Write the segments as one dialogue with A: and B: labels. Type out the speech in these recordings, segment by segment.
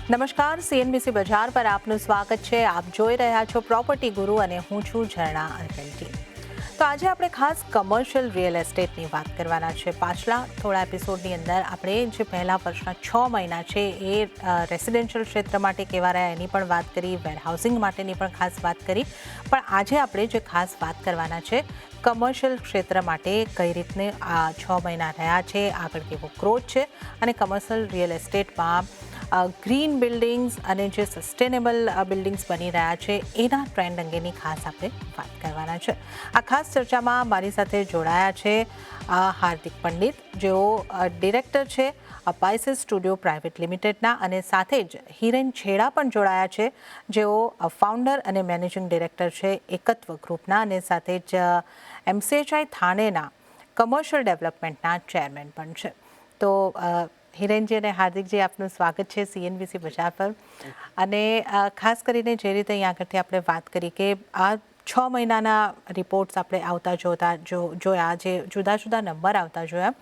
A: નમસ્કાર, સીએનબીસી બજાર પર આપનું સ્વાગત છે. આપ જોઈ રહ્યા છો પ્રોપર્ટી ગુરુ અને હું છું ઝરણા અરકલ્ટી. તો આજે આપણે ખાસ કમર્શિયલ રિયલ એસ્ટેટની વાત કરવાના છે. પાછલા થોડા એપિસોડની અંદર આપણે જે પહેલા વર્ષના 6 મહિના છે એ રેસિડેન્શિયલ ક્ષેત્ર માટે કેવા રહ્યા એની પણ વાત કરી, વેરહાઉસિંગ માટેની પણ ખાસ વાત કરી. પણ આજે આપણે જે ખાસ વાત કરવાના છે કમર્શિયલ ક્ષેત્ર માટે કઈ રીતને આ 6 મહિના રહ્યા છે, આગળ કેવો ગ્રોથ છે અને કમર્શિયલ રિયલ એસ્ટેટમાં ગ્રીન બિલ્ડિંગ્સ અને જે સસ્ટેનેબલ બિલ્ડિંગ્સ બની રહ્યા છે એના ટ્રેન્ડ અંગેની ખાસ આપણે વાત કરવાના છે. આ ખાસ ચર્ચામાં મારી સાથે જોડાયા છે હાર્દિક પંડિત, જેઓ ડિરેક્ટર છે અપાઇસિસ સ્ટુડિયો પ્રાઇવેટ લિમિટેડના, અને સાથે જ હિરેન છેડા પણ જોડાયા છે, જેઓ ફાઉન્ડર અને મેનેજિંગ ડિરેક્ટર છે એકત્વ ગ્રુપના, અને સાથે જ MCHI થાણેના કમર્શિયલ ડેવલપમેન્ટના ચેરમેન પણ છે. તો હિરેનજી અને હાર્દિકજી, આપનું સ્વાગત છે સીએનબીસી બજાર પર. અને ખાસ કરીને જે રીતે અહીં આગળથી આપણે વાત કરી કે આ 6 મહિનાના રિપોર્ટ્સ આપણે આવતા જોયા, જે જુદા જુદા નંબર આવતા જોયા,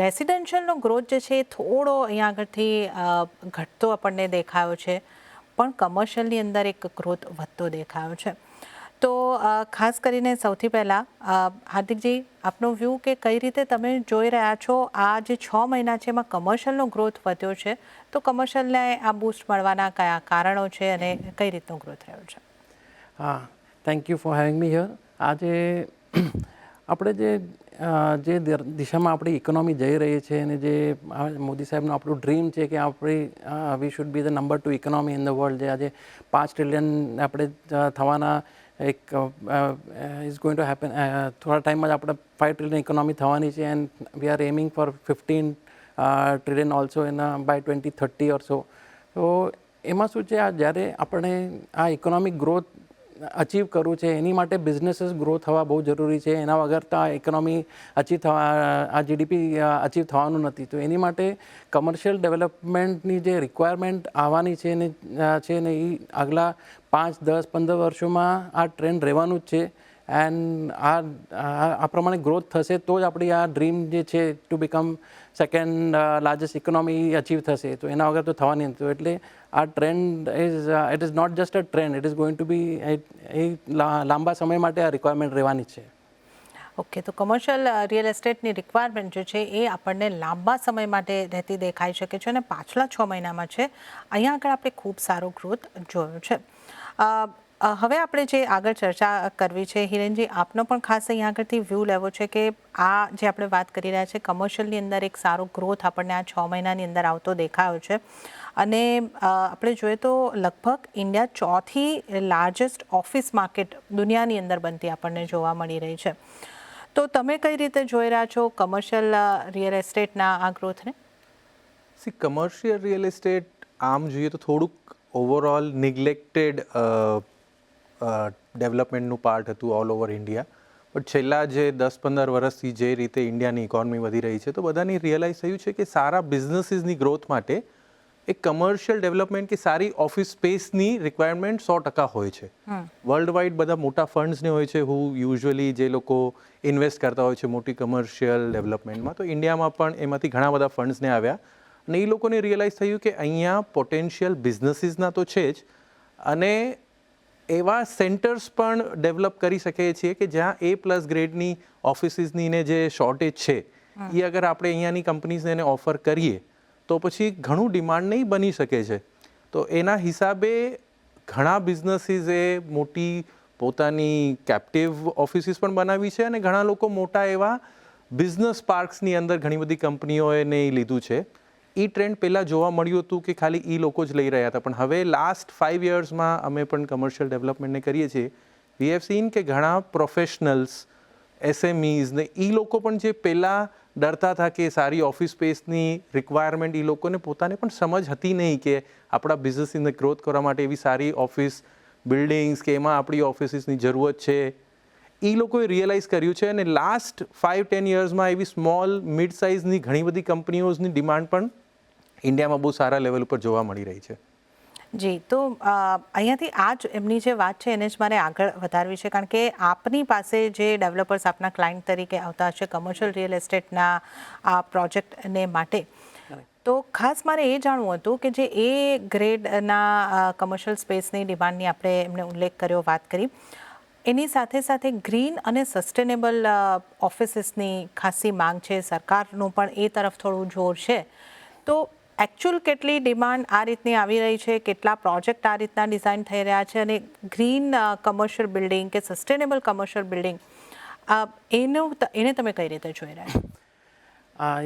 A: રેસિડેન્શિયલનો ગ્રોથ જે છે એ થોડો અહીંયા આગળથી ઘટતો આપણને દેખાયો છે, પણ કમર્શિયલની અંદર એક ગ્રોથ વધતો દેખાયો છે. તો ખાસ કરીને સૌથી પહેલાં હાર્દિકજી, આપનો વ્યૂ કે કઈ રીતે તમે જોઈ રહ્યા છો આ જે 6 મહિના છે એમાં કમર્શિયલનો ગ્રોથ વધ્યો છે, તો કમર્શિયલને આ બૂસ્ટ મળવાના કયા કારણો છે અને કઈ રીતનો ગ્રોથ રહ્યો છે?
B: હા, thank you for having me here. આજે આપણે જે દિશામાં આપણી ઇકોનોમી જઈ રહી છે અને જે મોદી સાહેબનું આપણું ડ્રીમ છે કે we should be the number 2 economy in the world, જે આજે 5 ટ્રિલિયન આપણે થવાના એક ઇઝ ગોઈંગ ટુ હેપન. થોડા ટાઈમમાં જ આપણે 5 ટ્રિલિયન ઇકોનોમી થવાની છે, and we are aiming for 15 trillion also by 2030 or so. તો એમાં શું છે, જ્યારે આપણે આ ઇકોનોમિક ગ્રોથ અચીવ કરવું છે એની માટે બિઝનેસીસ ગ્રો થવા બહુ જરૂરી છે. એના વગર તો આ ઇકોનોમી આ જીડીપી અચીવ થવાનું નથી. તો એની માટે કમર્શિયલ ડેવલપમેન્ટની જે રિક્વાયરમેન્ટ આવવાની છે ને એ આગલા 5, 10, 15 વર્ષોમાં આ ટ્રેન્ડ રહેવાનું જ છે. એન્ડ આ પ્રમાણે ગ્રોથ થશે તો જ આપણી આ ડ્રીમ જે છે to become second largest economy achieve થશે. તો એના વગર તો થવાની નથી. એટલે આ trend it is not just a trend, it is going to be a લાંબા સમય માટે આ રિક્વાયરમેન્ટ રહેવાની છે.
A: ઓકે, તો કમર્શિયલ રિયલ એસ્ટેટની રિક્વાયરમેન્ટ જે છે એ આપણને લાંબા સમય માટે રહેતી દેખાઈ શકે છે, અને પાછલા 6 મહિનામાં છે અહીંયા આગળ આપણે ખૂબ સારો ગ્રોથ જોયો છે. હવે આપણે જે આગળ ચર્ચા કરવી છે, હિરેનજી, આપનો પણ ખાસ અહીંયા આગળથી વ્યૂ લેવો છે કે આ જે આપણે વાત કરી રહ્યા છે કમર્શિયલની અંદર એક સારો ગ્રોથ આપણને આ 6 મહિનાની અંદર આવતો દેખાયો છે. અને આપણે જોઈએ તો લગભગ ઇન્ડિયા 4થી લાર્જેસ્ટ ઓફિસ માર્કેટ દુનિયાની અંદર બનતી આપણને જોવા મળી રહી છે. તો તમે કઈ રીતે જોઈ રહ્યા છો કમર્શિયલ રિયલ એસ્ટેટના આ ગ્રોથને?
C: કમર્શિયલ રિયલ એસ્ટેટ આમ જોઈએ તો થોડુંક ઓવરઓલ નિગ્લેક્ટેડ ડેવલપમેન્ટનું પાર્ટ હતું ઓલ ઓવર ઇન્ડિયા. બટ છેલ્લા જે 10-15 વર્ષથી જે રીતે ઇન્ડિયાની ઇકોનોમી વધી રહી છે, તો બધાની રિયલાઇઝ થયું છે કે સારા બિઝનેસીસની ગ્રોથ માટે એક કમર્શિયલ ડેવલપમેન્ટ કે સારી ઓફિસ સ્પેસની રિક્વાયરમેન્ટ 100% હોય છે. વર્લ્ડ વાઇડ બધા મોટા ફંડ્સને હોય છે યુઝ્યુઅલી જે લોકો ઇન્વેસ્ટ કરતા હોય છે મોટી કમર્શિયલ ડેવલપમેન્ટમાં. તો ઇન્ડિયામાં પણ એમાંથી ઘણા બધા ફંડ્સને આવ્યા અને એ લોકોને રિયલાઇઝ થયું કે અહીંયા પોટેન્શિયલ બિઝનેસીસના તો છે જ, અને એવા સેન્ટર્સ પણ ડેવલપ કરી શકીએ છીએ કે જ્યાં A+ ગ્રેડની ઓફિસીસની ને જે શોર્ટેજ છે એ અગર આપણે અહીંયાની કંપનીઝને એને ઓફર કરીએ તો પછી ઘણું ડિમાન્ડ નહીં બની શકે છે. તો એના હિસાબે ઘણા બિઝનેસીસે મોટી પોતાની કેપ્ટિવ ઓફિસીસ પણ બનાવી છે, અને ઘણા લોકો મોટા એવા બિઝનેસ પાર્ક્સની અંદર ઘણી બધી કંપનીઓએ લીધું છે. એ ટ્રેન્ડ પહેલાં જોવા મળ્યું હતું કે ખાલી એ લોકો જ લઈ રહ્યા હતા, પણ હવે લાસ્ટ 5 યર્સમાં અમે પણ કમર્શિયલ ડેવલપમેન્ટને કરીએ છીએ, વી હેવ સીન કે ઘણા પ્રોફેશનલ્સ, SMEs ને એ લોકો પણ જે પહેલાં ડરતા હતા કે સારી ઓફિસ સ્પેસની રિક્વાયરમેન્ટ એ લોકોને પોતાને પણ સમજ હતી નહીં કે આપણા બિઝનેસને ગ્રોથ કરવા માટે એવી સારી ઓફિસ બિલ્ડિંગ્સ કે એમાં આપણી ઓફિસીસની જરૂરત છે, એ લોકોએ રિયલાઇઝ કર્યું છે. અને લાસ્ટ 5-10 યર્સમાં એવી સ્મોલ મિડ સાઇઝની ઘણી બધી કંપનીઓની ડિમાન્ડ પણ ઇન્ડિયામાં બહુ સારા લેવલ ઉપર જોવા મળી રહી છે.
A: જી, તો અહીંયાથી આ જ એમની જે વાત છે એને જ મારે આગળ વધારવી છે, કારણ કે આપની પાસે જે ડેવલપર્સ આપના ક્લાયન્ટ તરીકે આવતા હશે કમર્શિયલ રિયલ એસ્ટેટના આ પ્રોજેક્ટને માટે, તો ખાસ મારે એ જાણવું હતું કે જે એ ગ્રેડના કમર્શિયલ સ્પેસની ડિમાન્ડની આપણે એમને ઉલ્લેખ કર્યો, વાત કરી, એની સાથે સાથે ગ્રીન અને સસ્ટેનેબલ ઓફિસીસની ખાસી માંગ છે, સરકારનું પણ એ તરફ થોડું જોર છે. તો એકચ્યુઅલ કેટલી ડિમાન્ડ આ રીતની આવી રહી છે, કેટલા પ્રોજેક્ટ આ રીતના ડિઝાઇન થઈ રહ્યા છે, અને ગ્રીન કમર્શિયલ બિલ્ડિંગ કે સસ્ટેનેબલ કમર્શિયલ બિલ્ડિંગ એને તમે કઈ રીતે જોઈ રહ્યા છો?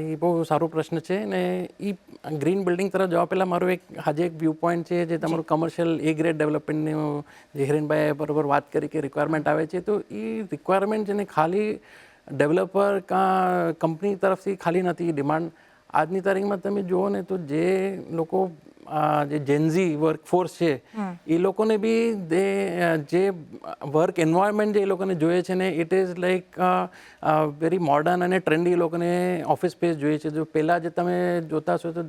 B: એ બહુ સારો પ્રશ્ન છે ને એ ગ્રીન બિલ્ડિંગ તરફ જવા પહેલાં મારું આજે એક વ્યૂ પોઈન્ટ છે જે તમારું કમર્શિયલ એ ગ્રેડ ડેવલપમેન્ટનું જે હિરેનભાઈએ બરોબર વાત કરી કે રિક્વાયરમેન્ટ આવે છે, તો એ રિક્વાયરમેન્ટ છે ને ખાલી ડેવલપર કાં કંપની તરફથી ખાલી નથી ડિમાન્ડ. આજની તારીખમાં તમે જુઓ ને તો જે લોકો જે જેનઝી વર્કફોર્સ છે એ લોકોને બી જે વર્ક એન્વાયરમેન્ટ જે એ લોકોને જોઈએ છે ને it is like very modern અને ટ્રેન્ડી. એ લોકોને ઓફિસ સ્પેસ જોઈએ છે. જો પહેલાં જે તમે જોતા હશો તો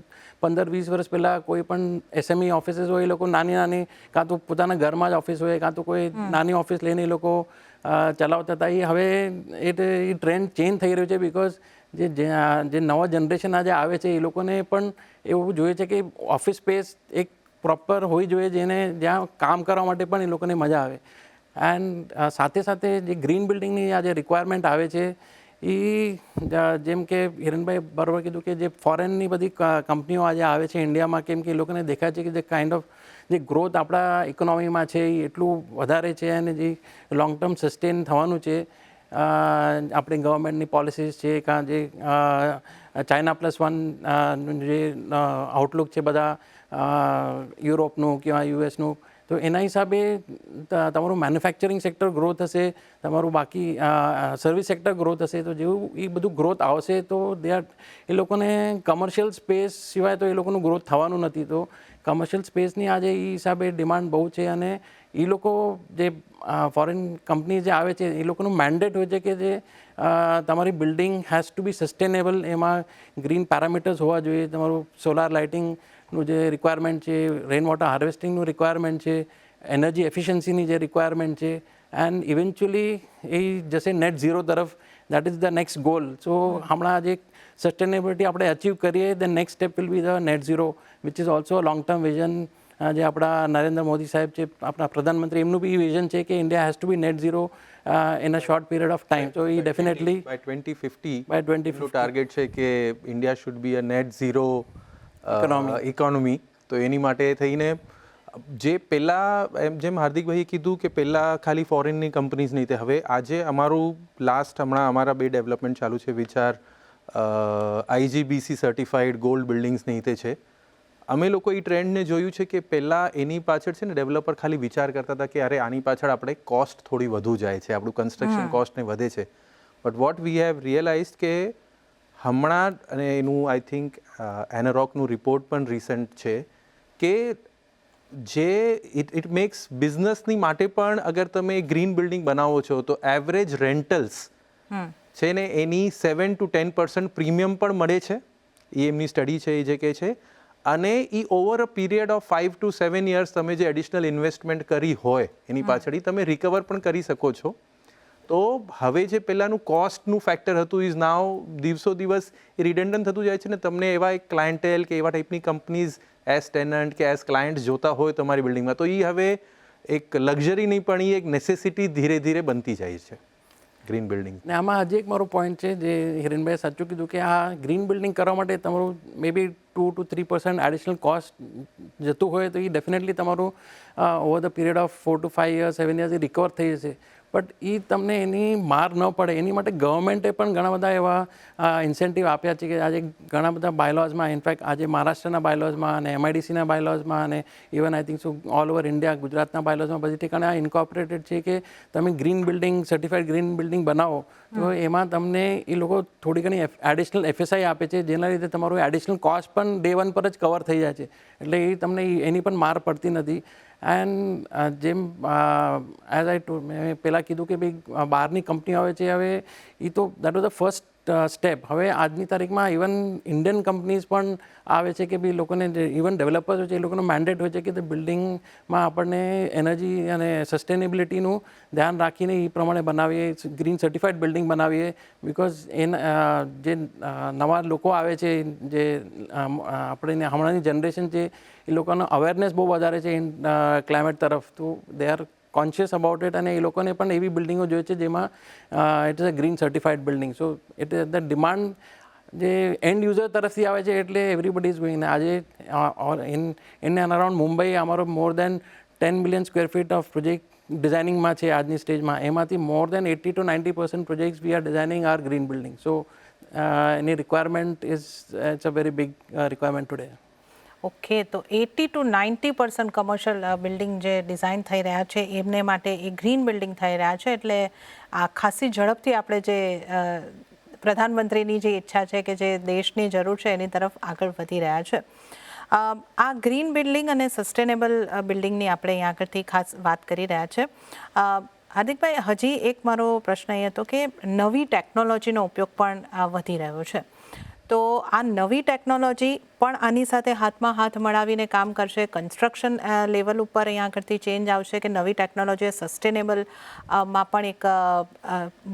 B: 15-20 વર્ષ પહેલાં કોઈ પણ SME ઓફિસીસ હોય એ લોકો નાની કાં તો પોતાના ઘરમાં જ ઓફિસ હોય કાં તો કોઈ નાની ઓફિસ લઈને એ લોકો ચલાવતા હતા. એ હવે એ ટ્રેન્ડ ચેન્જ થઈ રહ્યું છે બિકોઝ જે નવા જનરેશન આજે આવે છે એ લોકોને પણ એવું જોઈએ છે કે ઓફિસ સ્પેસ એક પ્રોપર હોવી જોઈએ જેને જ્યાં કામ કરવા માટે પણ એ લોકોને મજા આવે. એન્ડ સાથે સાથે જે ગ્રીન બિલ્ડિંગની આ જે રિક્વાયરમેન્ટ આવે છે એ જેમ કે હિરેનભાઈ બરાબર કીધું કે જે ફોરેનની બધી કંપનીઓ આજે આવે છે ઇન્ડિયામાં, કેમ કે એ લોકોને દેખાય છે કે જે કાઇન્ડ ઓફ જે ગ્રોથ આપણા ઇકોનોમીમાં છે એ એટલું વધારે છે અને જે લોંગ ટર્મ સસ્ટેન થવાનું છે. આપણી ગવર્મેન્ટની પોલિસીસ છે કાં જે ચાઇના +1 જે આઉટલુક છે બધા યુરોપનું કે US-નું, તો એના હિસાબે તમારું મેન્યુફેક્ચરિંગ સેક્ટર ગ્રો થશે, તમારું બાકી સર્વિસ સેક્ટર ગ્રો થશે. તો જેવું એ બધું ગ્રોથ આવશે તો એ લોકોને કમર્શિયલ સ્પેસ સિવાય તો એ લોકોનું ગ્રોથ થવાનું નથી. તો કમર્શિયલ સ્પેસની આજે એ હિસાબે ડિમાન્ડ બહુ છે અને એ લોકો જે ફોરેન કંપની જે આવે છે એ લોકોનું મેન્ડેટ હોય છે કે જે તમારી building has to be sustainable, એમાં ગ્રીન પેરામીટર્સ હોવા જોઈએ, તમારું સોલાર લાઇટિંગનું જે રિક્વાયરમેન્ટ છે, રેઇન વોટર હાર્વેસ્ટિંગનું રિક્વાયરમેન્ટ છે, એનર્જી એફિશિયન્સીની જે રિક્વાયરમેન્ટ છે, એન્ડ ઇવેન્ચ્યુઅલી એ જશે નેટ ઝીરો તરફ. That is the next goal. So હમણાં જે સસ્ટેનેબિલિટી આપણે અચીવ કરીએ the next step will be the net zero which is also long term vision. જે આપણા નરેન્દ્ર મોદી સાહેબ છે, આપણા પ્રધાનમંત્રી, એમનું બી વિઝન છે કે India has to be net zero in a short period of time. તો એ ડેફિનેટલી
C: બાય 2050 ટાર્ગેટ છે કે India should be a net zero economy. તો એની માટે થઈને જે પહેલાં જેમ હાર્દિકભાઈએ કીધું કે પહેલાં ખાલી ફોરેનની કંપનીઝ નહીં, તે હવે આજે અમારું હમણાં અમારા 2 ડેવલપમેન્ટ ચાલુ છે which are IGBC certified gold buildings નહીં તે છે. અમે લોકો એ ટ્રેન્ડને જોયું છે કે પહેલાં એની પાછળ છે ને ડેવલપર ખાલી વિચાર કરતા હતા કે અરે આની પાછળ આપણે કોસ્ટ થોડી વધુ જાય છે, આપણું કન્સ્ટ્રક્શન કોસ્ટને વધે છે. But what we have realised કે હમણાં, અને એનું આઈ થિંક એનરોકનું રિપોર્ટ પણ રિસન્ટ છે કે જે ઇટ મેક્સ બિઝનેસની માટે પણ અગર તમે ગ્રીન બિલ્ડિંગ બનાવો છો તો એવરેજ રેન્ટલ્સ છે ને એની 7 to 10% પ્રીમિયમ પણ મળે છે. એ એમની સ્ટડી છે એ જે કહે છે. અને એ over a period of 5 to 7 years તમે જે એડિશનલ ઇન્વેસ્ટમેન્ટ કરી હોય એની પાછળ તમે રિકવર પણ કરી શકો છો. તો હવે જે પહેલાંનું કોસ્ટનું ફેક્ટર હતું ઇઝ નાવ દિવસો દિવસ એ રિડન્ડન્ટ થતું જાય છે ને તમને એવા એક ક્લાયન્ટેલ કે એવા ટાઈપની કંપનીઝ એઝ ટેનન્ટ કે એઝ ક્લાયન્ટ જોતા હોય તમારી બિલ્ડિંગમાં, તો એ હવે એક લક્ઝરી નહીં પણ એ એક નેસેસિટી ધીરે ધીરે બનતી જાય છે ગ્રીન બિલ્ડિંગ.
B: ને આમાં હજી એક મારો પોઈન્ટ છે જે હિરેનભાઈએ સાચું કીધું કે આ ગ્રીન બિલ્ડિંગ કરવા માટે તમારું મે બી 2 to 3% એડિશનલ કોસ્ટ જતું હોય તો એ ડેફિનેટલી તમારું over the period of 4 to 5 years 7 years A recover થઈ જશે. બટ એ તમને એની માર ન પડે એની માટે ગવર્મેન્ટે પણ ઘણા બધા એવા ઇન્સેન્ટિવ આપ્યા છે કે આજે ઘણા બધા બાયલોઝમાં, ઇનફેક્ટ આજે મહારાષ્ટ્રના બાયલોઝમાં અને MIDCના બાયલોઝમાં અને even I think so all over India ગુજરાતના બાયલોઝમાં બધી ઠેકાણે આ ઇન્કોર્પોરેટેડ છે કે તમે green building certified green building બનાવો તો એમાં તમને એ લોકો થોડી ઘણી એડિશનલ FSI આપે છે, જેના લીધે તમારું એડિશનલ કોસ્ટ પણ ડે 1 પર જ કવર થઈ જાય છે. એટલે એ તમને એની પણ માર પડતી નથી. એન્ડ જેમ એઝ આઈ મેં પહેલાં કીધું કે ભાઈ બહારની કંપની આવે છે, હવે એ તો that was the first step. હવે આજની તારીખમાં ઇવન ઇન્ડિયન કંપનીઝ પણ આવે છે કે ભાઈ લોકોને જે ઇવન ડેવલપર્સ છે એ લોકોનો મેન્ડેટ હોય છે કે તે બિલ્ડિંગમાં આપણને એનર્જી અને સસ્ટેનેબિલિટીનું ધ્યાન રાખીને એ પ્રમાણે બનાવીએ, ગ્રીન સર્ટિફાઈડ બિલ્ડિંગ બનાવીએ. બિકોઝ જે નવા લોકો આવે છે, જે આપણે હમણાંની જનરેશન છે, એ લોકોનો અવેરનેસ બહુ વધારે છે ક્લાઇમેટ તરફ. તો they are conscious about it, અને એ લોકોને પણ એવી બિલ્ડિંગો જોઈએ છે જેમાં it is a green certified building. So it is the demand જે એન્ડ યુઝર તરફથી આવે છે, એટલે એવરીબડી ઇઝ ગોઈંગ. આજે ઇન એન્ડ અરાઉન્ડ મુંબઈ અમારો more than 10 million square feet of project ડિઝાઇનિંગમાં છે આજની સ્ટેજમાં. એમાંથી more than 80 to 90% projects we are designing are green building. So any requirement is it's a very big requirement today.
A: Okay, તો 80 to 90% commercial building જે design થઈ રહ્યા છે એમને માટે એ ગ્રીન બિલ્ડિંગ થઈ રહ્યા છે. એટલે આ ખાસી ઝડપથી આપણે જે પ્રધાનમંત્રીની જે ઈચ્છા છે કે જે દેશની જરૂર છે એની તરફ આગળ વધી રહ્યા છે. આ ગ્રીન બિલ્ડિંગ અને સસ્ટેનેબલ બિલ્ડિંગની આપણે અહીં આગળથી ખાસ વાત કરી રહ્યા છે. હાર્દિકભાઈ, હજી એક મારો પ્રશ્ન એ હતો કે નવી ટેકનોલોજીનો ઉપયોગ પણ વધી રહ્યો છે. તો આ નવી ટેકનોલોજી પણ આની સાથે હાથમાં હાથ મળાવીને કામ કરશે. કન્સ્ટ્રક્શન લેવલ ઉપર અહીંયા આગળથી ચેન્જ આવશે કે નવી ટેકનોલોજી સસ્ટેનેબલ માં પણ એક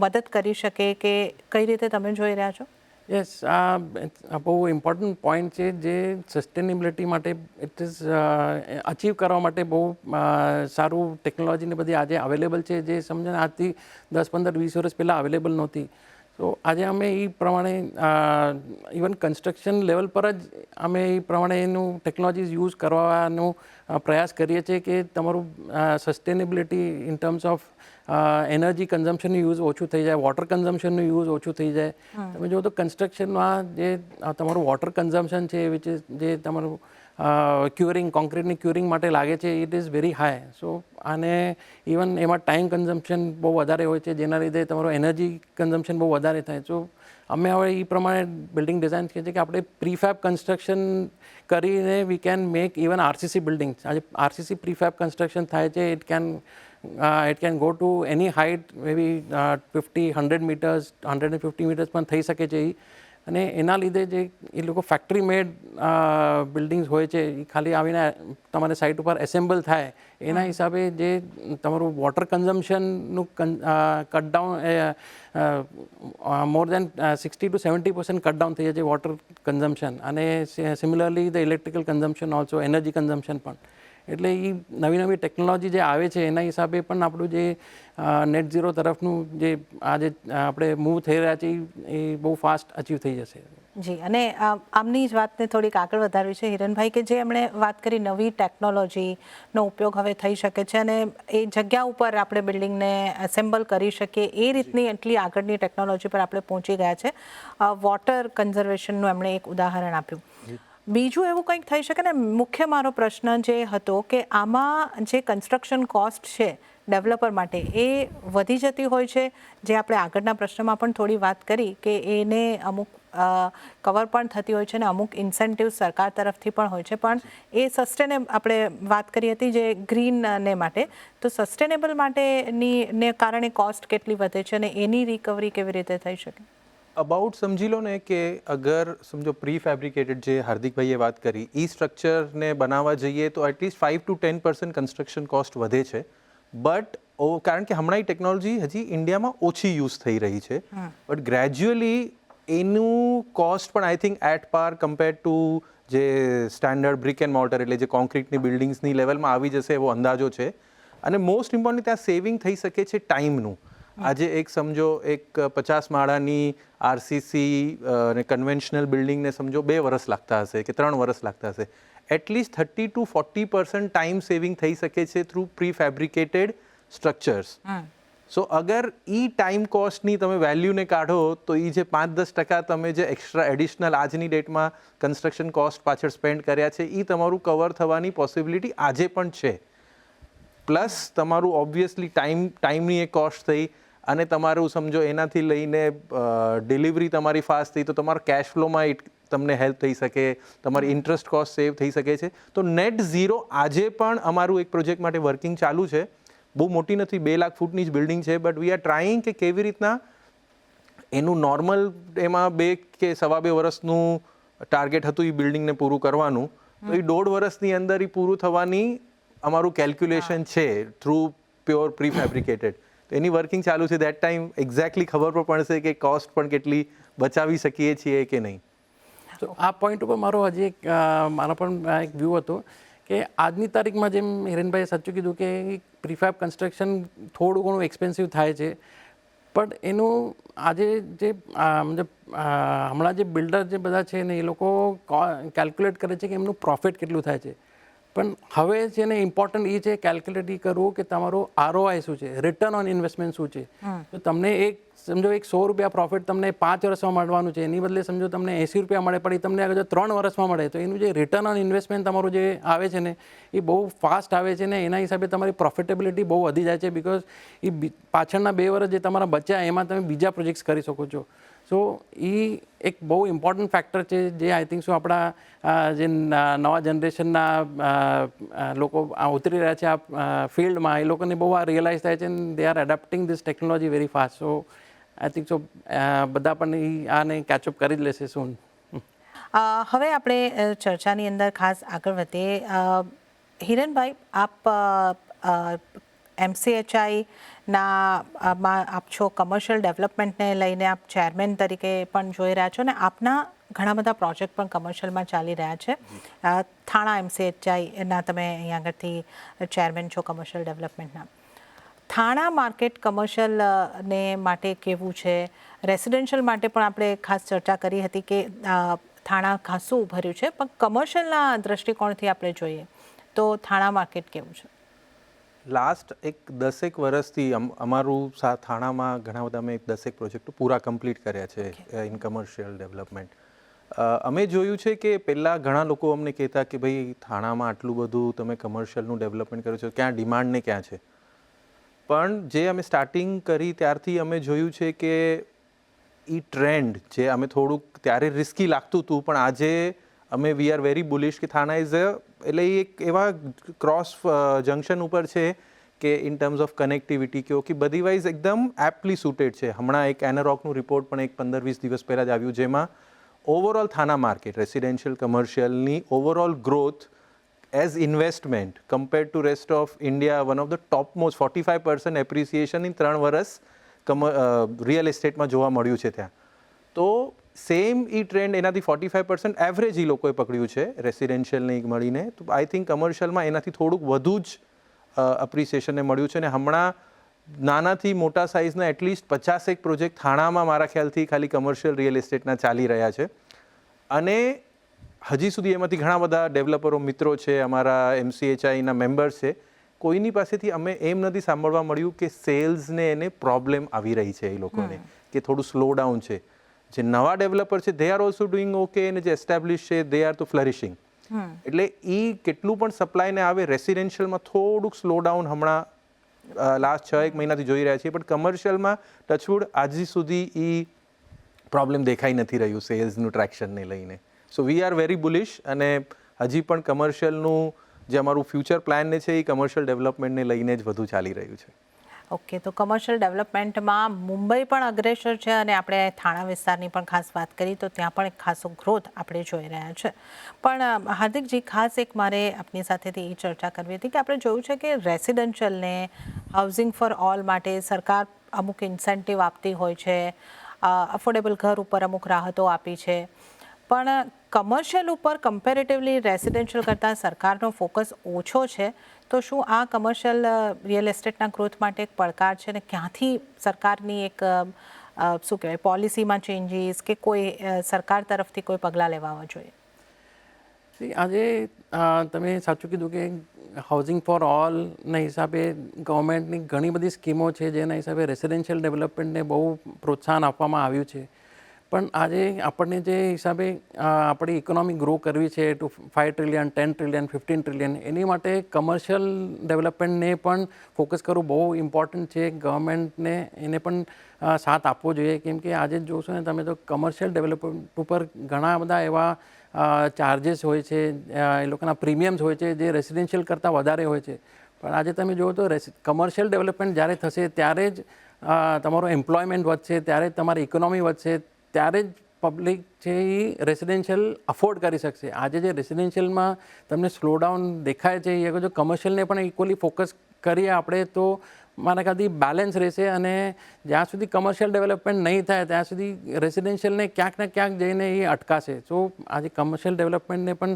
A: મદદ કરી શકે, કે કઈ રીતે તમે જોઈ રહ્યા છો?
B: યસ, આ બહુ ઇમ્પોર્ટન્ટ પોઈન્ટ છે. જે સસ્ટેનેબિલિટી માટે ઇટ ઇઝ અચીવ કરવા માટે બહુ સારું ટેકનોલોજીને બધી આજે અવેલેબલ છે, જે સમજો ને આજથી 10, 15, 20 વર્ષ પહેલાં અવેલેબલ નહોતી. તો આજે અમે એ પ્રમાણે ઇવન કન્સ્ટ્રક્શન લેવલ પર જ અમે એ પ્રમાણે એનું ટેકનોલોજીસ યુઝ કરવાનો પ્રયાસ કરીએ છીએ કે તમારું sustainability in terms of energy કન્ઝમ્પશનનું યુઝ ઓછું થઈ જાય, વોટર કન્ઝમ્પશનનું યુઝ ઓછું થઈ જાય. તમે જો તો કન્સ્ટ્રક્શનમાં જે તમારું વોટર કન્ઝમ્પશન છે, વિચ ઇઝ જે તમારું ક્યુરિંગ, કોન્ક્રીટની ક્યુરિંગ માટે લાગે છે, ઇટ ઇઝ વેરી હાઈ. સો અને ઇવન એમાં ટાઈમ કન્ઝમ્પશન બહુ વધારે હોય છે, જેના લીધે તમારું એનર્જી કન્ઝમ્પશન બહુ વધારે થાય. સો અમે હવે એ પ્રમાણે બિલ્ડિંગ ડિઝાઇન કરીએ છીએ કે આપણે પ્રીફેબ કન્સ્ટ્રક્શન કરીને we can make even RCC buildings. આજે આરસીસી પ્રીફેબ કન્સ્ટ્રક્શન થાય છે. It can go to any height may be 50, 100 meters, 150 meters પણ થઈ શકે છે. અને એના લીધે જે એ લોકો ફેક્ટરી મેડ બિલ્ડિંગ્સ હોય છે, એ ખાલી આવીને તમારે સાઇટ ઉપર એસેમ્બલ થાય. એના હિસાબે જે તમારું વોટર કન્ઝમ્પશનનું કટડાઉન મોર દેન 60 to 70% કટડાઉન થઈ જાય છે વોટર કન્ઝમ્પશન. અને similarly the electrical consumption also, energy consumption પણ. એટલે એ નવી નવી ટેકનોલોજી જે આવે છે એના હિસાબે પણ આપણું જે નેટ ઝીરો તરફનું જે આજે આપણે મૂવ થઈ રહ્યા છીએ એ બહુ ફાસ્ટ અચીવ થઈ જશે.
A: જી, અને આમની જ વાતને થોડીક આગળ વધારવી છે હિરણભાઈ, કે જે એમણે વાત કરી નવી ટેકનોલોજીનો ઉપયોગ હવે થઈ શકે છે અને એ જગ્યા ઉપર આપણે બિલ્ડિંગને એસેમ્બલ કરી શકીએ એ રીતની એટલી આગળની ટેકનોલોજી પર આપણે પહોંચી ગયા છે. વોટર કન્ઝર્વેશનનું એમણે એક ઉદાહરણ આપ્યું. બીજું એવું કંઈક થઈ શકે ને? મુખ્ય મારો પ્રશ્ન જે હતો કે આમાં જે કન્સ્ટ્રક્શન કોસ્ટ છે ડેવલપર માટે એ વધી જતી હોય છે, જે આપણે આગળના પ્રશ્નમાં પણ થોડી વાત કરી કે એને અમુક કવર પણ થતી હોય છે ને અમુક ઇન્સેન્ટિવ સરકાર તરફથી પણ હોય છે, પણ એ સસ્ટેનેબલ આપણે વાત કરી હતી જે ગ્રીનને માટે, તો સસ્ટેનેબલ માટેને કારણે કોસ્ટ કેટલી વધે છે અને એની રિકવરી કેવી રીતે થઈ શકે?
C: અબાઉટ સમજી લો ને કે અગર સમજો પ્રી ફેબ્રિકેટેડ જે હાર્દિકભાઈએ વાત કરી એ સ્ટ્રક્ચરને બનાવવા જઈએ તો એટલીસ્ટ 5 to 10% કન્સ્ટ્રક્શન કોસ્ટ વધે છે. બટ કારણ કે હમણાં એ ટેકનોલોજી હજી ઇન્ડિયામાં ઓછી યુઝ થઈ રહી છે, બટ ગ્રેજ્યુઅલી એનું કોસ્ટ પણ આઈ થિંક એટ પાર કમ્પેર ટુ જે સ્ટેન્ડર્ડ બ્રિક એન્ડ મોર્ટર એટલે જે કોન્ક્રીટની બિલ્ડિંગ્સની લેવલમાં આવી જશે એવો અંદાજો છે. અને મોસ્ટ ઇમ્પોર્ટન્ટલી ત્યાં સેવિંગ થઈ શકે છે ટાઈમનું. આજે એક સમજો એક 50 માળાની આરસીસી અને કન્વેન્શનલ બિલ્ડિંગને સમજો 2 વર્ષ લાગતા હશે કે 3 વર્ષ લાગતા હશે. એટલીસ્ટ 30 to 40% ટાઈમ સેવિંગ થઈ શકે છે થ્રુ પ્રી ફેબ્રિકેટેડ સ્ટ્રક્ચર્સ. સો અગર એ ટાઈમ કોસ્ટની તમે વેલ્યુને કાઢો તો એ જે 5-10% તમે જે એક્સ્ટ્રા એડિશનલ આજની ડેટમાં કન્સ્ટ્રક્શન કોસ્ટ પાછળ સ્પેન્ડ કર્યા છે એ તમારું કવર થવાની પોસિબિલિટી આજે પણ છે. પ્લસ તમારું ઓબ્વિયસલી ટાઈમની એક કોસ્ટ થઈ અને તમારું સમજો એનાથી લઈને ડિલિવરી તમારી ફાસ્ટ થઈ તો તમારા કેશ ફ્લોમાં તમને હેલ્પ થઈ શકે, તમારી ઇન્ટરેસ્ટ કોસ્ટ સેવ થઈ શકે છે. તો નેટ ઝીરો આજે પણ અમારું એક પ્રોજેક્ટ માટે વર્કિંગ ચાલુ છે. બહુ મોટી નથી, 2 લાખ ફૂટની જ બિલ્ડિંગ છે, બટ વી આર ટ્રાઈંગ કે કેવી રીતના એનું નોર્મલ એમાં 2 કે 2.5 વર્ષનું ટાર્ગેટ હતું એ બિલ્ડિંગને પૂરું કરવાનું, તો એ 1.5 વર્ષની અંદર એ પૂરું થવાની અમારું કેલ્ક્યુલેશન છે થ્રુ પ્યોર પ્રી ફેબ્રિકેટેડ. તો એની વર્કિંગ ચાલુ છે. દેટ ટાઈમ એક્ઝેક્ટલી ખબર પણ પડશે કે કોસ્ટ પણ કેટલી બચાવી શકીએ છીએ કે નહીં.
B: તો આ પોઈન્ટ ઉપર મારો પણ એક વ્યૂ હતો કે આજની તારીખમાં જેમ હિરેનભાઈએ સાચું કીધું કે પ્રીફેબ કન્સ્ટ્રક્શન થોડું ઘણું એક્સપેન્સિવ થાય છે, પણ એનું આજે જે મતલબ હમણાં જે બિલ્ડર જે બધા છે ને એ લોકો કેલ્ક્યુલેટ કરે છે કે એમનું પ્રોફિટ કેટલું થાય છે. પણ હવે છે ને ઇમ્પોર્ટન્ટ એ છે કેલ્ક્યુલેટ એ કરવું કે તમારું ROI શું છે, રિટર્ન ઓન ઇન્વેસ્ટમેન્ટ શું છે. તો તમને સમજો 100 રૂપિયા પ્રોફિટ તમને 5 વર્ષમાં મળવાનું છે, એની બદલે સમજો તમને 80 રૂપિયા મળે, પણ એ તમને અગર 3 વર્ષમાં મળે તો એનું જે રિટર્ન ઓન ઇન્વેસ્ટમેન્ટ તમારું જે આવે છે ને એ બહુ ફાસ્ટ આવે છે ને એના હિસાબે તમારી પ્રોફિટેબિલિટી બહુ વધી જાય છે. બિકોઝ એ પાછળના 2 વર્ષ જે તમારા બચ્યા એમાં તમે બીજા પ્રોજેક્ટ્સ કરી શકો છો. સો એ એક બહુ ઇમ્પોર્ટન્ટ ફેક્ટર છે જે આઈ થિંક આપણા જે નવા જનરેશનના લોકો ઉતરી રહ્યા છે આ ફિલ્ડમાં, એ લોકોને બહુ આ રિયલાઇઝ થાય છે અને they are adapting this technology very fast. So I think બધા પણ આને કેચઅપ કરી જ લેશે સૂન.
A: હવે આપણે ચર્ચાની અંદર ખાસ આગળ વધીએ. હિરનભાઈ, આપ MCHI માં આપ છો, કમર્શિયલ ડેવલપમેન્ટને લઈને આપ ચેરમેન તરીકે પણ જોઈ રહ્યા છો, અને આપના ઘણા બધા પ્રોજેક્ટ પણ કમર્શિયલમાં ચાલી રહ્યા છે. થાણા MCHI ના તમે અહીંયા આગળથી ચેરમેન છો કમર્શિયલ ડેવલપમેન્ટના. થાણા માર્કેટ કમર્શિયલને માટે કેવું છે? રેસિડેન્શિયલ માટે પણ આપણે ખાસ ચર્ચા કરી હતી કે થાણા ખાસું ઉભર્યું છે, પણ કમર્શિયલના દૃષ્ટિકોણથી આપણે જોઈએ તો થાણા માર્કેટ કેવું છે?
C: લાસ્ટ 10 વર્ષથી અમારું થાણામાં ઘણા બધા અમે 10 પ્રોજેક્ટો પૂરા કમ્પ્લીટ કર્યા છે ઇન કમર્શિયલ ડેવલપમેન્ટ. અમે જોયું છે કે પહેલાં ઘણા લોકો અમને કહેતા કે ભાઈ થાણામાં આટલું બધું તમે કમર્શિયલનું ડેવલપમેન્ટ કર્યું છે, ક્યાં ડિમાન્ડ ને ક્યાં છે. પણ જે અમે સ્ટાર્ટિંગ કરી ત્યારથી અમે જોયું છે કે એ ટ્રેન્ડ જે અમે થોડુંક ત્યારે રિસ્કી લાગતું હતું, પણ આજે અમે વી આર વેરી બુલિશ કે થાણા ઇઝ એટલે એ એક એવા ક્રોસ જંકશન ઉપર છે કે ઇન ટર્મ્સ ઓફ કનેક્ટિવિટી કહો કે બધી વાઇઝ એકદમ એપ્ટલી સુટેડ છે. હમણાં એક એનરોકનું રિપોર્ટ પણ એક 15-20 દિવસ પહેલાં જ આવ્યું, જેમાં ઓવરઓલ થાણા માર્કેટ રેસિડેન્શિયલ કમર્શિયલની overall growth as investment compared to rest of India one of the top most 45% appreciation in 3 વર્ષ રિયલ એસ્ટેટમાં જોવા મળ્યું છે ત્યાં. તો સેમ ઈ ટ્રેન્ડ એનાથી 45% એવરેજ એ લોકોએ પકડ્યું છે રેસિડેન્શિયલને મળીને. તો આઈ થિંક કમર્શિયલમાં એનાથી થોડુંક વધુ જ અપ્રિસિએશનને મળ્યું છે. અને હમણાં નાનાથી મોટા સાઇઝના એટલીસ્ટ 50 પ્રોજેક્ટ થાણામાં મારા ખ્યાલથી ખાલી કમર્શિયલ રિયલ એસ્ટેટના ચાલી રહ્યા છે. અને હજી સુધી એમાંથી ઘણા બધા ડેવલપરો મિત્રો છે, અમારા MCHIના મેમ્બર્સ છે, કોઈની પાસેથી અમે એમ નથી સાંભળવા મળ્યું કે સેલ્સને એને પ્રોબ્લેમ આવી રહી છે એ લોકોને, કે થોડું સ્લો ડાઉન છે. જે નવા ડેવલપર છે they are also doing okay, અને જે એસ્ટાબ્લિશ છે દે આર તો ફ્લરિશિંગ. એટલે એ કેટલું પણ સપ્લાયને આવે રેસિડેન્શિયલમાં થોડુંક સ્લો ડાઉન હમણાં લાસ્ટ 6-1 મહિનાથી જોઈ રહ્યા છીએ, પણ કમર્શિયલમાં ટચવુડ આજ સુધી એ પ્રોબ્લેમ દેખાઈ નથી રહ્યું સેલ્સનું ટ્રેક્શનને લઈને. સો વી આર વેરી બુલિશ, અને હજી પણ કમર્શિયલનું જે અમારું ફ્યુચર પ્લાનને છે એ કમર્શિયલ ડેવલપમેન્ટને લઈને જ વધુ ચાલી રહ્યું છે.
A: ઓકે, તો કમર્શિયલ ડેવલપમેન્ટમાં મુંબઈ પણ અગ્રેસર છે, અને આપણે થાણા વિસ્તારની પણ ખાસ વાત કરી તો ત્યાં પણ એક ખાસો ગ્રોથ આપણે જોઈ રહ્યા છે. પણ હાર્દિકજી, ખાસ એક મારે આપની સાથેથી એ ચર્ચા કરવી હતી કે આપણે જોયું છે કે રેસિડેન્શિયલને હાઉસિંગ ફોર ઓલ માટે સરકાર અમુક ઇન્સેન્ટિવ આપતી હોય છે, અફોર્ડેબલ ઘર ઉપર અમુક રાહતો આપી છે, પણ કમર્શિયલ ઉપર કમ્પેરેટિવલી રેસિડેન્શિયલ કરતાં સરકારનો ફોકસ ઓછો છે. તો શું આ કમર્શિયલ રિયલ એસ્ટેટના ગ્રોથ માટે એક પડકાર છે, ને ક્યાંથી સરકારની એક શું કહેવાય પોલિસીમાં ચેન્જીસ કે કોઈ સરકાર તરફથી કોઈ પગલાં લેવા જોઈએ?
B: આજે તમે સાચું કીધું કે હાઉસિંગ ફોર ઓલના હિસાબે ગવર્મેન્ટની ઘણી બધી સ્કીમો છે જેના હિસાબે રેસિડેન્શિયલ ડેવલપમેન્ટને બહુ પ્રોત્સાહન આપવામાં આવ્યું છે. પણ આજે આપણને જે હિસાબે આપણી ઇકોનોમી ગ્રો કરવી છે ટુ 5 ટ્રિલિયન 10 ટ્રિલિયન 15 ટ્રિલિયન, એની માટે કમર્શિયલ ડેવલપમેન્ટને પણ ફોકસ કરવું બહુ ઇમ્પોર્ટન્ટ છે. ગવર્મેન્ટને એને પણ સાથ આપવો જોઈએ, કેમ કે આજે જોશો ને તમે તો કમર્શિયલ ડેવલપમેન્ટ ઉપર ઘણા બધા એવા ચાર્જિસ હોય છે, એ લોકોના પ્રીમિયમ્સ હોય છે જે રેસિડેન્શિયલ કરતાં વધારે હોય છે. પણ આજે તમે જુઓ તો કમર્શિયલ ડેવલપમેન્ટ જ્યારે થશે ત્યારે જ તમારું એમ્પ્લોયમેન્ટ વધશે, ત્યારે જ તમારી ઇકોનોમી વધશે, ત્યારે જ પબ્લિક છે એ રેસિડેન્શિયલ અફોર્ડ કરી શકશે. આજે જે રેસિડેન્શિયલમાં તમને સ્લોડાઉન દેખાય છે, એ જો કમર્શિયલને પણ ઇક્વલી ફોકસ કરીએ આપણે તો મારા ખ્યાલથી બેલેન્સ રહેશે. અને જ્યાં સુધી કમર્શિયલ ડેવલપમેન્ટ નહીં થાય ત્યાં સુધી રેસિડેન્શિયલને ક્યાંક ને ક્યાંક જઈને એ અટકાશે. સો આજે કમર્શિયલ ડેવલપમેન્ટને પણ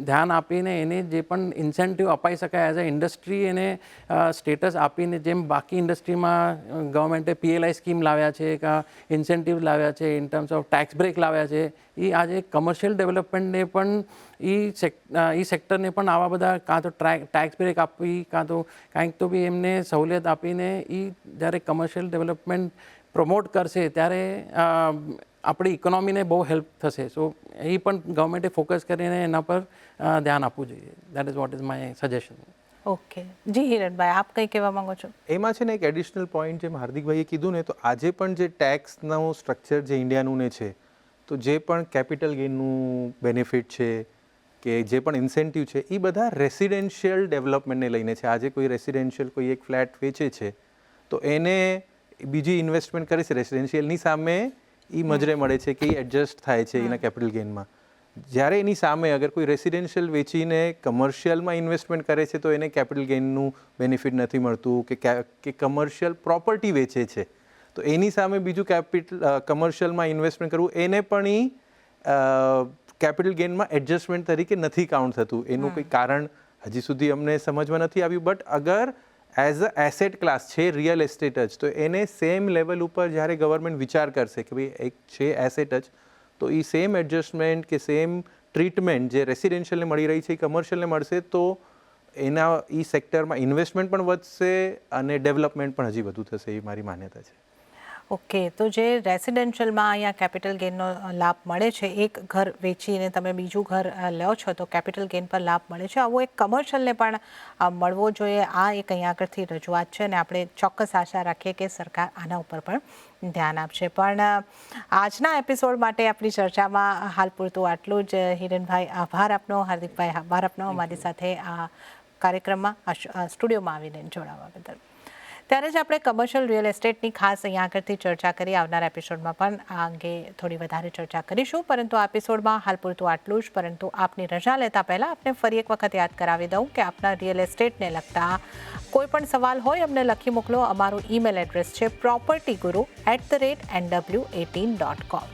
B: ધ્યાન આપીને એને જે પણ ઇન્સેન્ટિવ અપાઈ શકાય એઝ અ ઇન્ડસ્ટ્રી, એને સ્ટેટસ આપીને, જેમ બાકી ઇન્ડસ્ટ્રીમાં ગવર્મેન્ટે PLI સ્કીમ લાવ્યા છે, કે ઇન્સેન્ટિવ લાવ્યા છે, in terms of tax break લાવ્યા છે, એ આજે કમર્શિયલ ડેવલપમેન્ટને પણ એ સેક્ટરને પણ આવા બધા કાં તો ટેક્સ બ્રેક આપવી, કાં તો કાંઈક તો બી એમને સહુલિયત આપીને એ જ્યારે કમર્શિયલ ડેવલપમેન્ટ પ્રમોટ કરશે ત્યારે આપણી ઇકોનોમીને બહુ હેલ્પ થશે. સો એ પણ ગવર્મેન્ટે ફોકસ કરીને એના પર ધ્યાન આપવું જોઈએ. That is what is my suggestion.
A: Okay, જી હિરણભાઈ, આપ કંઈ કહેવા માંગો છો?
C: એમાં છે ને એક એડિશનલ પોઈન્ટ જેમ હાર્દિકભાઈએ કીધું ને, તો આજે પણ જે ટેક્સનું સ્ટ્રક્ચર જે ઇન્ડિયાનું ને છે, તો જે પણ કેપિટલ ગેઇનનું બેનિફિટ છે કે જે પણ ઇન્સેન્ટિવ છે, એ બધા રેસિડેન્શિયલ ડેવલપમેન્ટને લઈને છે. આજે કોઈ રેસિડેન્શિયલ કોઈ એક ફ્લેટ વેચે છે તો એને બીજી ઇન્વેસ્ટમેન્ટ કરે છે રેસિડેન્શિયલની સામે, એ મજરે મળે છે કે એ એડજસ્ટ થાય છે એના કેપિટલ ગેઇનમાં. જ્યારે એની સામે અગર કોઈ રેસિડેન્શિયલ વેચીને કમર્શિયલમાં ઇન્વેસ્ટમેન્ટ કરે છે તો એને કેપિટલ ગેઇનનું બેનિફિટ નથી મળતું. કે કમર્શિયલ પ્રોપર્ટી વેચે છે તો એની સામે બીજું કમર્શિયલમાં ઇન્વેસ્ટમેન્ટ કરવું, એને પણ એ કેપિટલ ગેઇનમાં એડજસ્ટમેન્ટ તરીકે નથી કાઉન્ટ થતું. એનું કોઈ કારણ હજી સુધી અમને સમજમાં નથી આવ્યું. બટ અગર એઝ અ એસેટ ક્લાસ છે રિયલ એસ્ટેટ જ, તો એને સેમ લેવલ ઉપર જ્યારે ગવર્મેન્ટ વિચાર કરશે કે ભાઈ એક છે એસેટ જ, તો એ સેમ એડજસ્ટમેન્ટ કે સેમ ટ્રીટમેન્ટ જે રેસિડેન્શિયલને મળી રહી છે એ કમર્શિયલને મળશે, તો એના એ સેક્ટરમાં ઇન્વેસ્ટમેન્ટ પણ વધશે અને ડેવલપમેન્ટ પણ હજી વધુ થશે, એ મારી માન્યતા છે.
A: ઓકે, તો જે રેસિડેન્શિયલમાં અહીંયા કેપિટલ ગેઇનનો લાભ મળે છે, એક ઘર વેચીને તમે બીજું ઘર લો છો તો કેપિટલ ગેઇન પર લાભ મળે છે, આવો એક કમર્શિયલને પણ મળવો જોઈએ. આ એક અહીંયા આગળથી રજૂઆત છે અને આપણે ચોક્કસ આશા રાખીએ કે સરકાર આના ઉપર પણ ધ્યાન આપશે. પણ આજના એપિસોડ માટે આપણી ચર્ચામાં હાલ પૂરતું આટલું જ. હિરણભાઈ, આભાર આપનો. હાર્દિકભાઈ, આભાર આપનો અમારી સાથે આ કાર્યક્રમમાં સ્ટુડિયોમાં આવીને જોડાવા બદલ. ત્યારે જ આપણે કમર્શિયલ રિયલ એસ્ટેટની ખાસ અહીંયા આગળથી ચર્ચા કરી. આવનારા એપિસોડમાં પણ આ અંગે થોડી વધારે ચર્ચા કરીશું, પરંતુ આ એપિસોડમાં હાલ પૂરતું આટલું જ. પરંતુ આપની રજા લેતા પહેલાં આપને ફરી એક વખત યાદ કરાવી દઉં કે આપના રિયલ એસ્ટેટને લગતા કોઈ પણ સવાલ હોય અમને લખી મોકલો. અમારું ઈમેલ એડ્રેસ છે propertyguru@nw18.com.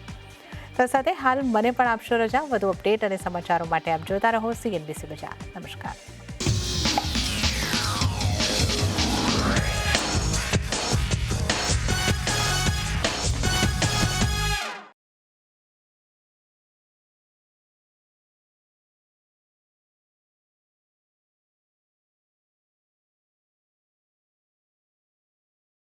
A: સાથે હાલ મને પણ આપશો રજા. વધુ અપડેટ અને સમાચારો માટે આપ જોતા રહો CNBC બજાર. નમસ્કાર.